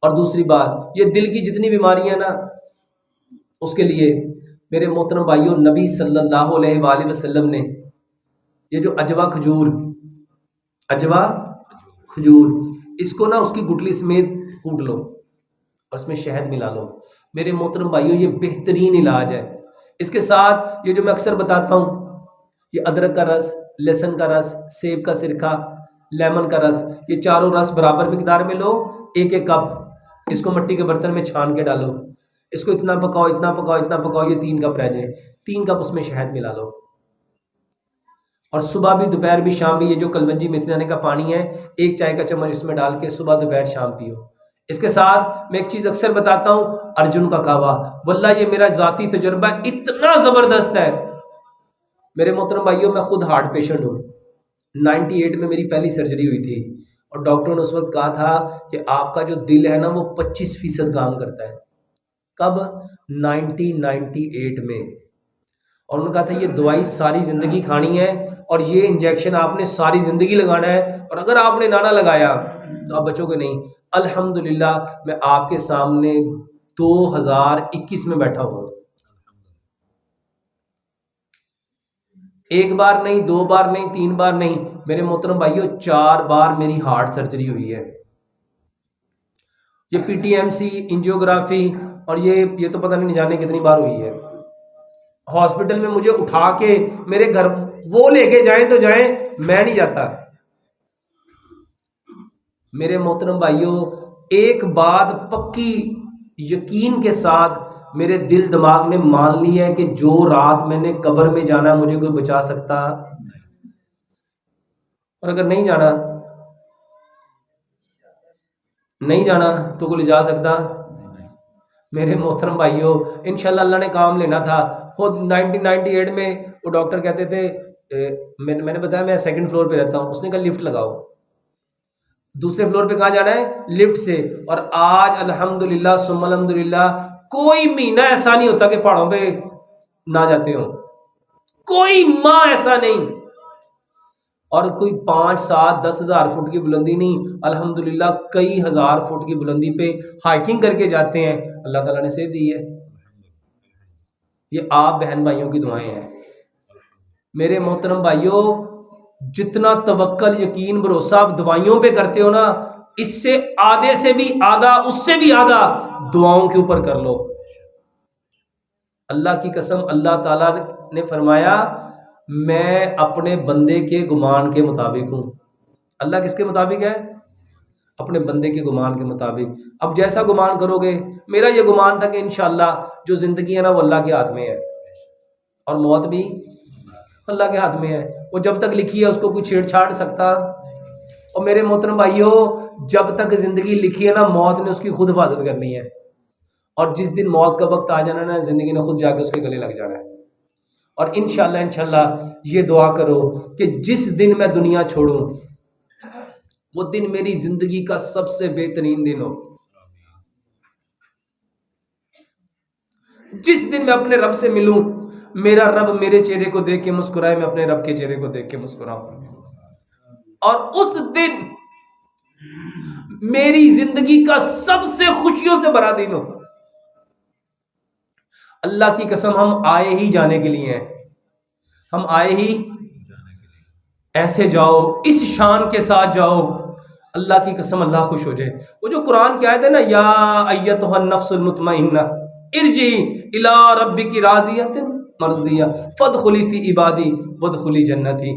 اور دوسری بات، یہ دل کی جتنی بیماریاں نا، اس کے لیے میرے محترم بھائیوں نبی صلی اللہ علیہ وآلہ وسلم نے یہ جو اجوا کھجور، اس کو نا اس کی گٹلی سمیت کوٹ لو اور اس میں شہد ملا لو، میرے محترم بھائیوں یہ بہترین علاج ہے۔ اس کے ساتھ یہ جو میں اکثر بتاتا ہوں، یہ ادرک کا رس، لہسن کا رس، سیب کا سرکہ، لیمن کا رس، یہ چاروں رس برابر مقدار میں لو، ایک ایک کپ، اس کو مٹی کے برتن میں چھان کے ڈالو، اس کو اتنا پکاؤ اتنا پکاؤ اتنا پکاؤ، یہ 3 کپ رہ جائے، 3 کپ اس میں شہد ملا لو، اور صبح بھی دوپہر بھی شام بھی یہ جو کلونجی میتھی دانے کا پانی ہے 1 چائے کا چمچ اس میں ڈال کے صبح دوپہر شام پیو۔ اس کے ساتھ میں ایک چیز اکثر بتاتا ہوں، ارجن کا کعوہ، واللہ یہ میرا ذاتی تجربہ اتنا زبردست ہے میرے محترم بھائیوں، میں خود ہارٹ پیشنٹ ہوں، 98 میں میری پہلی سرجری ہوئی تھی، اور ڈاکٹر نے اس وقت کہا تھا کہ آپ کا جو دل ہے نا وہ 25% کام کرتا ہے۔ کب؟ 1998 میں۔ اور انہوں نے کہا تھا یہ دوائی ساری زندگی کھانی ہے، اور یہ انجیکشن آپ نے ساری زندگی لگانا ہے، اور اگر آپ نے نانا لگایا تو آپ بچو گے نہیں۔ الحمدللہ میں آپ کے سامنے 2021 میں بیٹھا ہوں، 1 بار نہیں، 2 بار نہیں، 3 بار نہیں، میرے محترم بھائیوں 4 بار میری ہارٹ سرجری ہوئی ہے۔ یہ P T M C, angiography, اور یہ تو پتہ نہیں جانے کتنی بار ہوئی ہے۔ ہاسپٹل میں مجھے اٹھا کے میرے گھر وہ لے کے جائیں تو جائیں، میں نہیں جاتا۔ میرے محترم بھائیوں ایک بات پکی یقین کے ساتھ میرے دل دماغ نے مان لی ہے کہ جو رات میں نے قبر میں جانا مجھے کوئی بچا سکتا، اور اگر نہیں جانا تو کوئی لے جا سکتا؟ میرے محترم بھائیوں انشاءاللہ اللہ نے کام لینا تھا۔ وہ 1998 میں وہ ڈاکٹر کہتے تھے، میں نے بتایا میں 2nd فلور پہ رہتا ہوں، اس نے کہا لفٹ لگاؤ، دوسرے فلور پہ کہاں جانا ہے؟ لفٹ سے۔ اور آج الحمدللہ ثم الحمدللہ کوئی مہینہ ایسا نہیں ہوتا کہ پہاڑوں پہ نہ جاتے ہوں، کوئی ماہ ایسا نہیں، اور کوئی 5 7 10 ہزار فٹ کی بلندی نہیں، الحمدللہ کئی ہزار فٹ کی بلندی پہ ہائکنگ کر کے جاتے ہیں، اللہ تعالیٰ نے صحت دی ہے۔ یہ آپ بہن بھائیوں کی دعائیں ہیں۔ میرے محترم بھائیوں جتنا توکل، یقین، بھروسہ آپ دوائیوں پہ کرتے ہو نا، اس سے آدھے سے بھی آدھا، اس سے بھی آدھا دعاؤں کے اوپر کر لو۔ اللہ کی قسم، اللہ تعالیٰ نے فرمایا میں اپنے بندے کے گمان کے مطابق ہوں۔ اللہ کس کے مطابق ہے؟ اپنے بندے کے گمان کے مطابق۔ اب جیسا گمان کرو گے، میرا یہ گمان تھا کہ انشاءاللہ جو زندگی ہے نا وہ اللہ کے ہاتھ میں ہے، اور موت بھی اللہ کے ہاتھ میں ہے، وہ جب تک لکھی ہے اس کو کوئی چھیڑ چھاڑ سکتا؟ اور میرے محترم بھائیوں جب تک زندگی لکھی ہے نا موت نے اس کی خود حفاظت کرنی ہے، اور جس دن موت کا وقت آ جانا نا زندگی نے خود جا کے اس کے گلے لگ جانا ہے۔ اور انشاءاللہ یہ دعا کرو کہ جس دن میں دنیا چھوڑوں وہ دن میری زندگی کا سب سے بہترین دن ہو، جس دن میں اپنے رب سے ملوں، میرا رب میرے چہرے کو دیکھ کے مسکرائے، میں اپنے رب کے چہرے کو دیکھ کے مسکراؤں، اور اس دن میری زندگی کا سب سے خوشیوں سے بھرا دن ہو۔ اللہ کی قسم ہم آئے ہی جانے کے لیے ہیں، ہم آئے ہی ایسے جاؤ، اس شان کے ساتھ جاؤ، اللہ کی قسم اللہ خوش ہو جائے۔ وہ جو قرآن کی آیت ہے نا، یا ایتھا النفس المطمئنہ ارجعی الی ربک راضیۃ مرضیہ فادخلی فی عبادی وادخلی جنتی،